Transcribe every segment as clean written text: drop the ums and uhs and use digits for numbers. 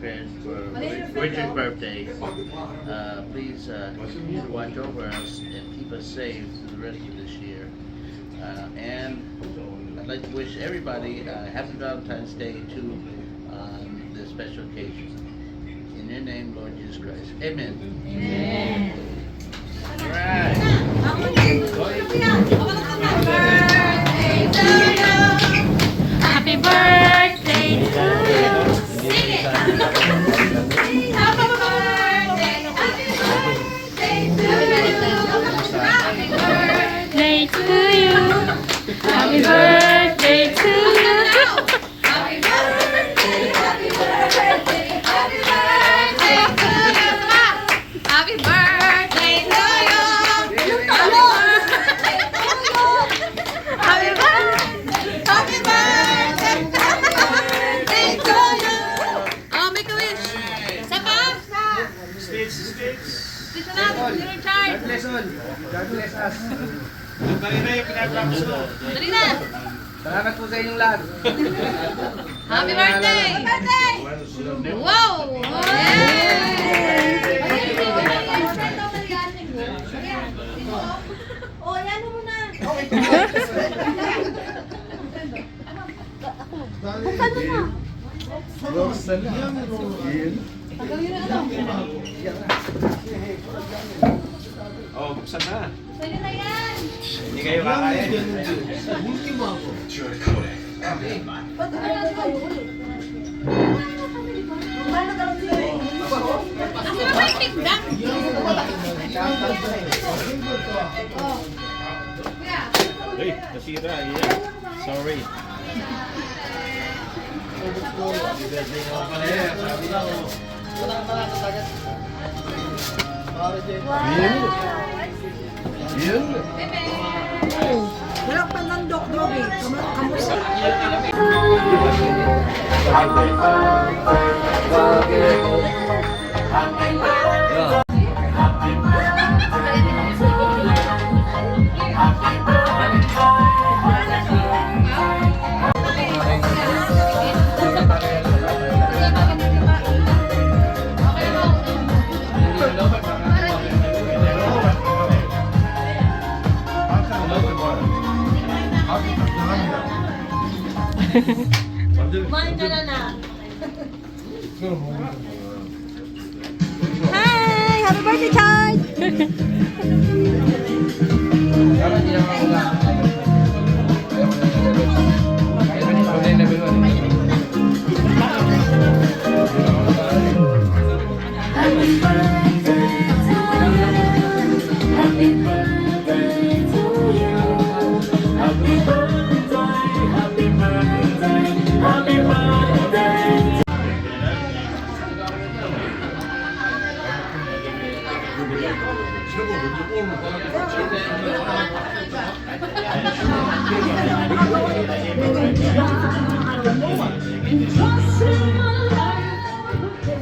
friend for Richard's birthday. Please continue to watch over us and keep us safe through the rest of this year. And I'd like to wish everybody happy Valentine's Day too on this special occasion. In your name, Lord Jesus Christ. Amen. Amen. All right. Happy birthday to you. Sing it. Happy birthday. Happy birthday to you. Happy birthday to you. Happy birthday. Happy birthday. Happy birthday to you. Happy birthday to you. Happy birthday. Happy birthday to you. Oh, make a wish. Isa pa? Dito na, Richard. God bless all. God bless us. Dali na. Salamat po sa inyong lahat. Happy birthday. Happy birthday. Wow. Oh, yan mo na. Buksan na. Oh, buksan na. Pwede na yan. Hindi kayo kakain. Ba't ka na tayo ulit? Paano ka lang sila? Ako na may tignan. Oh. Kuya. Hey, nasira. Yeah. Sorry. Wala pa ng dog-dog eh. Kamusta? Kumain ka na na. Hi! Happy birthday, Chard!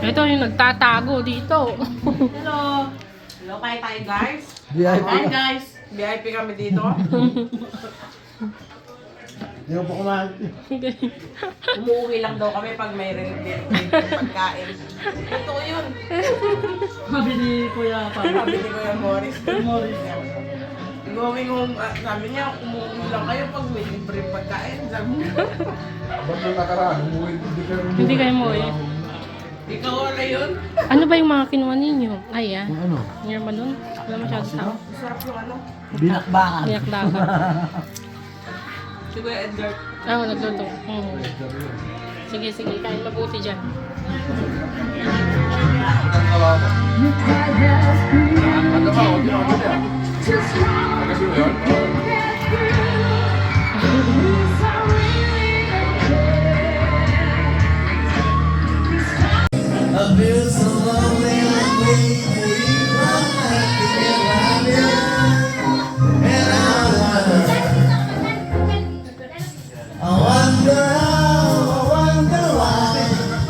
Ito yung nagtatago dito. Hello! Hello, kain tayo guys. VIP. Hi guys! VIP kami dito. Hindi ko pa kumain. Umuwi lang daw kami pag may pagkain. Totoo yun. Sabi ni Kuya Sabi ni Kuya Morris. Going home, sabi niya, umuwi lang kayo pag may libre pagkain. Sabi niya. Ba't yung nakaraan? Hindi kayo mo eh. Ikaw wala yun? Ano ba yung mga kinuha ninyo? Ay, Ano? Meron ba nun? Wala masyado tao. Sarap yung ano. Binakbakan. Niyakdakan. Si Kuya Edgar. Oo, nagluto. Sige, sige. Kain mabuti dyan. Ano ba? Huwag yun ako dyan. Nagkasino yun? I feel so lonely and weak.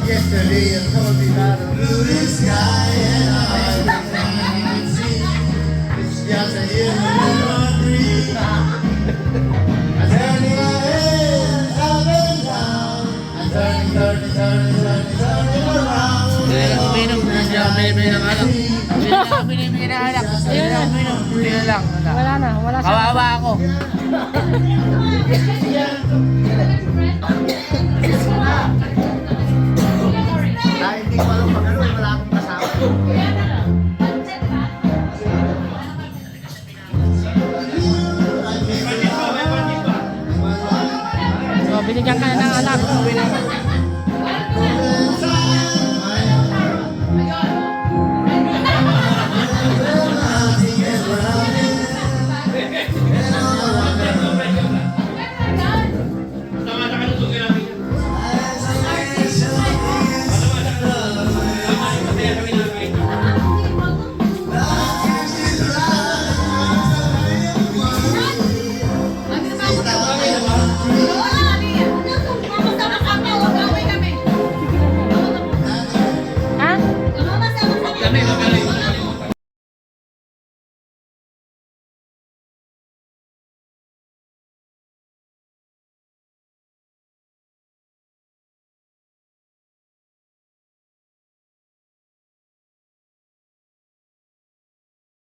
Yesterday I told me not to blue sky and I can see it's just a human dream. I'm turning my head up and down. I'm turning around. Uminom. Hindi ako binibili ng alak. Hindi ako binibili ng alak. Hindi ako uminom. Hindi lang. Wala na, wala siya. Kawawa ako.